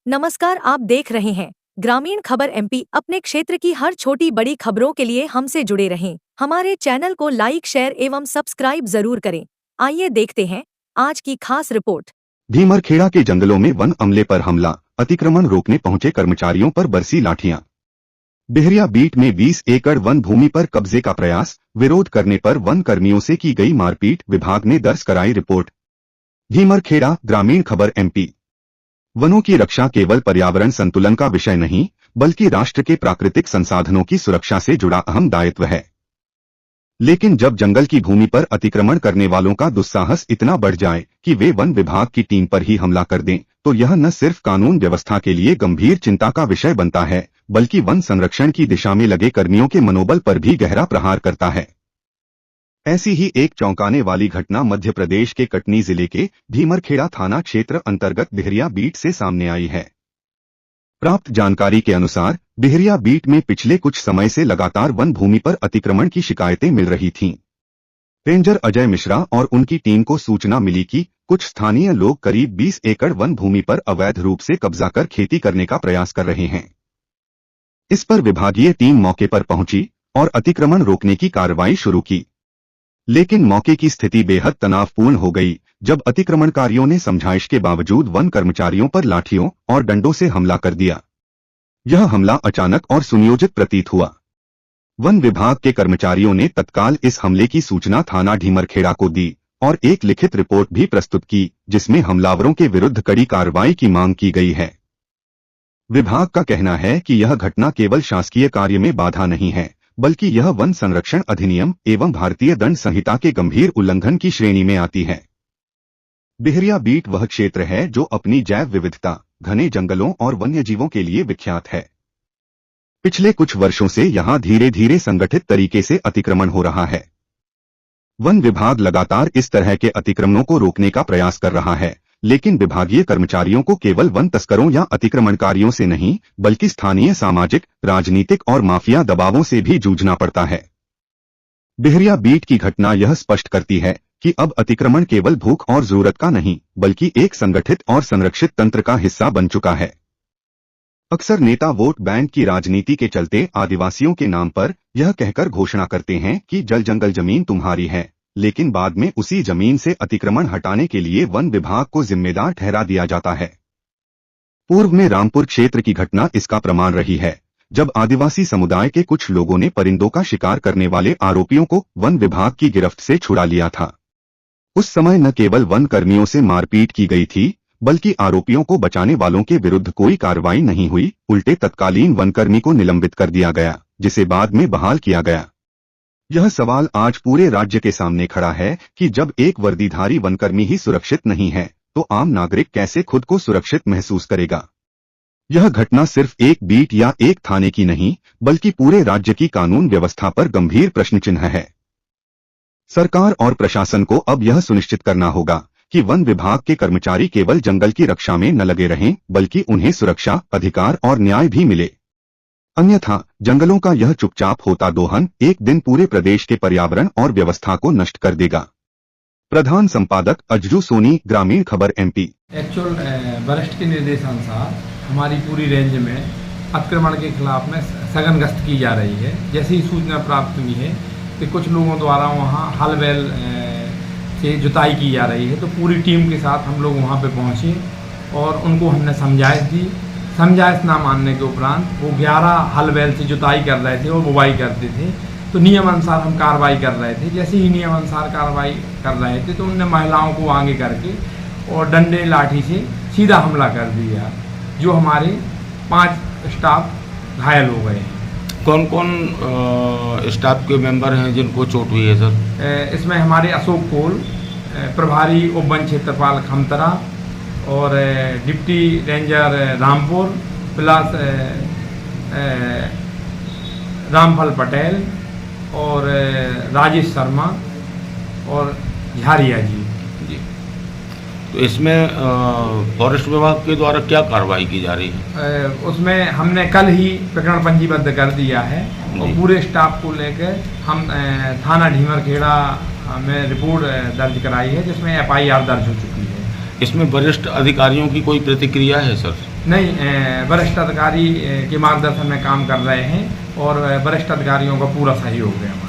नमस्कार, आप देख रहे हैं ग्रामीण खबर एमपी। अपने क्षेत्र की हर छोटी बड़ी खबरों के लिए हमसे जुड़े रहें। हमारे चैनल को लाइक, शेयर एवं सब्सक्राइब जरूर करें। आइए देखते हैं आज की खास रिपोर्ट। भीमरखेड़ा के जंगलों में वन अमले पर हमला, अतिक्रमण रोकने पहुंचे कर्मचारियों पर बरसी लाठियां। बिहरिया बीट में 20 एकड़ वन भूमि पर कब्जे का प्रयास, विरोध करने पर वन कर्मियों से की गई मारपीट, विभाग ने दर्ज कराई रिपोर्ट। भीमरखेड़ा, ग्रामीण खबर एमपी। वनों की रक्षा केवल पर्यावरण संतुलन का विषय नहीं, बल्कि राष्ट्र के प्राकृतिक संसाधनों की सुरक्षा से जुड़ा अहम दायित्व है। लेकिन जब जंगल की भूमि पर अतिक्रमण करने वालों का दुस्साहस इतना बढ़ जाए कि वे वन विभाग की टीम पर ही हमला कर दें, तो यह न सिर्फ कानून व्यवस्था के लिए गंभीर चिंता का विषय बनता है, बल्कि वन संरक्षण की दिशा में लगे कर्मियों के मनोबल पर भी गहरा प्रहार करता है। ऐसी ही एक चौंकाने वाली घटना मध्य प्रदेश के कटनी जिले के भीमरखेड़ा थाना क्षेत्र अंतर्गत बिहरिया बीट से सामने आई है। प्राप्त जानकारी के अनुसार बिहरिया बीट में पिछले कुछ समय से लगातार वन भूमि पर अतिक्रमण की शिकायतें मिल रही थीं। रेंजर अजय मिश्रा और उनकी टीम को सूचना मिली कि कुछ स्थानीय लोग करीब 20 एकड़ वन भूमि पर अवैध रूप से कब्जा कर खेती करने का प्रयास कर रहे हैं। इस पर विभागीय टीम मौके पर पहुंची और अतिक्रमण रोकने की कार्रवाई शुरू की। लेकिन मौके की स्थिति बेहद तनावपूर्ण हो गई जब अतिक्रमणकारियों ने समझाइश के बावजूद वन कर्मचारियों पर लाठियों और डंडों से हमला कर दिया। यह हमला अचानक और सुनियोजित प्रतीत हुआ। वन विभाग के कर्मचारियों ने तत्काल इस हमले की सूचना थाना भीमरखेड़ा को दी और एक लिखित रिपोर्ट भी प्रस्तुत की, जिसमें हमलावरों के विरुद्ध कड़ी कार्रवाई की मांग की गई है। विभाग का कहना है कि यह घटना केवल शासकीय कार्य में बाधा नहीं है, बल्कि यह वन संरक्षण अधिनियम एवं भारतीय दंड संहिता के गंभीर उल्लंघन की श्रेणी में आती है। बिहरिया बीट वह क्षेत्र है जो अपनी जैव विविधता, घने जंगलों और वन्यजीवों के लिए विख्यात है। पिछले कुछ वर्षों से यहां धीरे धीरे संगठित तरीके से अतिक्रमण हो रहा है। वन विभाग लगातार इस तरह के अतिक्रमणों को रोकने का प्रयास कर रहा है, लेकिन विभागीय कर्मचारियों को केवल वन तस्करों या अतिक्रमणकारियों से नहीं, बल्कि स्थानीय सामाजिक, राजनीतिक और माफिया दबावों से भी जूझना पड़ता है। बिहरिया बीट की घटना यह स्पष्ट करती है कि अब अतिक्रमण केवल भूख और जरूरत का नहीं, बल्कि एक संगठित और संरक्षित तंत्र का हिस्सा बन चुका है। अक्सर नेता वोट बैंक की राजनीति के चलते आदिवासियों के नाम पर यह कहकर घोषणा करते हैं कि जल जंगल जमीन तुम्हारी है, लेकिन बाद में उसी जमीन से अतिक्रमण हटाने के लिए वन विभाग को जिम्मेदार ठहरा दिया जाता है। पूर्व में रामपुर क्षेत्र की घटना इसका प्रमाण रही है, जब आदिवासी समुदाय के कुछ लोगों ने परिंदों का शिकार करने वाले आरोपियों को वन विभाग की गिरफ्त से छुड़ा लिया था। उस समय न केवल वन कर्मियों से मारपीट की गई थी, बल्कि आरोपियों को बचाने वालों के विरुद्ध कोई कार्रवाई नहीं हुई, उल्टे तत्कालीन वनकर्मी को निलंबित कर दिया गया, जिसे बाद में बहाल किया गया। यह सवाल आज पूरे राज्य के सामने खड़ा है कि जब एक वर्दीधारी वनकर्मी ही सुरक्षित नहीं है, तो आम नागरिक कैसे खुद को सुरक्षित महसूस करेगा। यह घटना सिर्फ एक बीट या एक थाने की नहीं, बल्कि पूरे राज्य की कानून व्यवस्था पर गंभीर प्रश्नचिन्ह है। सरकार और प्रशासन को अब यह सुनिश्चित करना होगा कि वन विभाग के कर्मचारी केवल जंगल की रक्षा में न लगे रहें, बल्कि उन्हें सुरक्षा, अधिकार और न्याय भी मिले। अन्यथा जंगलों का यह चुपचाप होता दोहन एक दिन पूरे प्रदेश के पर्यावरण और व्यवस्था को नष्ट कर देगा। प्रधान संपादक अज्जू सोनी, ग्रामीण खबर एमपी। एक्चुअल वरिष्ठ के निर्देशानुसार हमारी पूरी रेंज में अतिक्रमण के खिलाफ में सघन गश्त की जा रही है। जैसी ही सूचना प्राप्त हुई है कि कुछ लोगों द्वारा वहां हल बैल से जुताई की जा रही है, तो पूरी टीम के साथ हम लोग वहां पे पहुंचे और उनको हमने समझाइश दी। समझाइश ना मानने के उपरांत वो 11 हल बैल से जुताई कर रहे थे और बुवाई करते थे, तो नियम अनुसार हम कार्रवाई कर रहे थे। जैसे ही नियम अनुसार कार्रवाई कर रहे थे तो उनने महिलाओं को आगे करके और डंडे लाठी से सीधा हमला कर दिया, जो हमारे 5 स्टाफ घायल हो गए। कौन कौन स्टाफ के मेंबर हैं जिनको चोट हुई है सर? इसमें हमारे अशोक कोल, प्रभारी उपवन क्षेत्रपाल खमतरा और डिप्टी रेंजर रामपुर, प्लस रामफल पटेल और राजेश शर्मा और झारिया जी। तो इसमें फॉरेस्ट विभाग के द्वारा क्या कार्रवाई की जा रही है? उसमें हमने कल ही प्रकरण पंजीबद्ध कर दिया है और पूरे स्टाफ को लेकर हम थाना भीमरखेड़ा में रिपोर्ट दर्ज कराई है, जिसमें FIR दर्ज हो चुकी है। इसमें वरिष्ठ अधिकारियों की कोई प्रतिक्रिया है सर? नहीं, वरिष्ठ अधिकारी के मार्गदर्शन में काम कर रहे हैं और वरिष्ठ अधिकारियों का पूरा सहयोग है हमारा।